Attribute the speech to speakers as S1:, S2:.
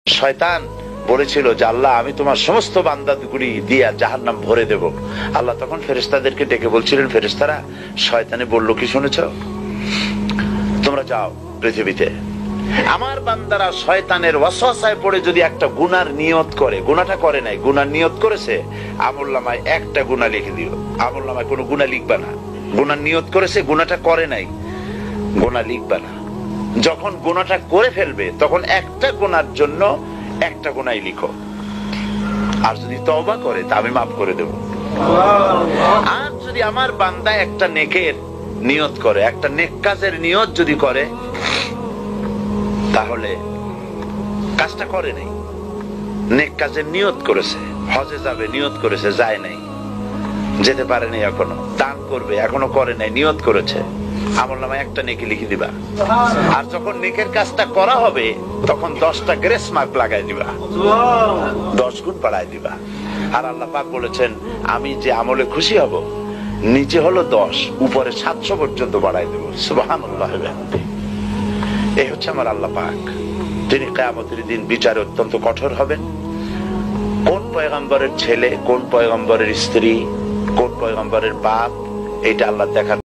S1: শয়তান বলেছিল যে আল্লাহ আমি তোমার সমস্ত বান্দাগুলি দিয়া জাহান্নাম ভরে দেব। আল্লাহ তখন ফেরেশতাদেরকে ডেকে বলছিলেন, ফেরেশতারা শয়তানে বলল কি শুনেছ? তোমরা যাও পৃথিবীতে, আমার বান্দারা শয়তানের ওয়াসওয়াসায় পড়ে যদি একটা গুনার নিয়ত করে, গুনাহটা করে নাই, গুনার নিয়ত করেছে, আমলনামায় একটা গুনাহ লিখে দিও। আমলনামায় কোনো গুনাহ লিখবা না। গুনার নিয়ত করেছে, গুনাহটা করে নাই, গুনাহ লিখবা না। যখন গুনাহটা করে ফেলবে তখন একটা গুনার জন্য একটা গুনাহই লিখো, আর যদি তওবা করে তা আমি মাফ করে দেব। আর যদি আমার বান্দা একটা নেকের নিয়ত করে, একটা নেক কাজের নিয়ত যদি করে, তাহলে কাজটা করে নাই, নেক কাজের নিয়ত করেছে, হজে যাবে নিয়ত করেছে, যায় নাই, যেতে পারে নাই, এখনো দান করবে এখনো করে নাই, নিয়ত করেছে, আমলনামায় একটা নেকি লিখে দিবা। আর যখন নেকের কাজটা করা হবে তখন 10টা গ্রেস মার্ক লাগাই দিবা, 10 গুণ বাড়ায় দিবা। আর আল্লাহ পাক বলেছেন আমি যে আমলে খুশি হব, নিচে হলো 10, উপরে 700 পর্যন্ত বাড়ায় দেব। সুবহানাল্লাহ। এই হচ্ছে আমার আল্লাহ পাক। তিনি কিয়ামতের দিন বিচারে অত্যন্ত কঠোর হবেন। কোন পয়গম্বরের ছেলে, কোন পয়গম্বরের স্ত্রী, কোন পয়গম্বরের বাপ, এটা আল্লাহ দেখার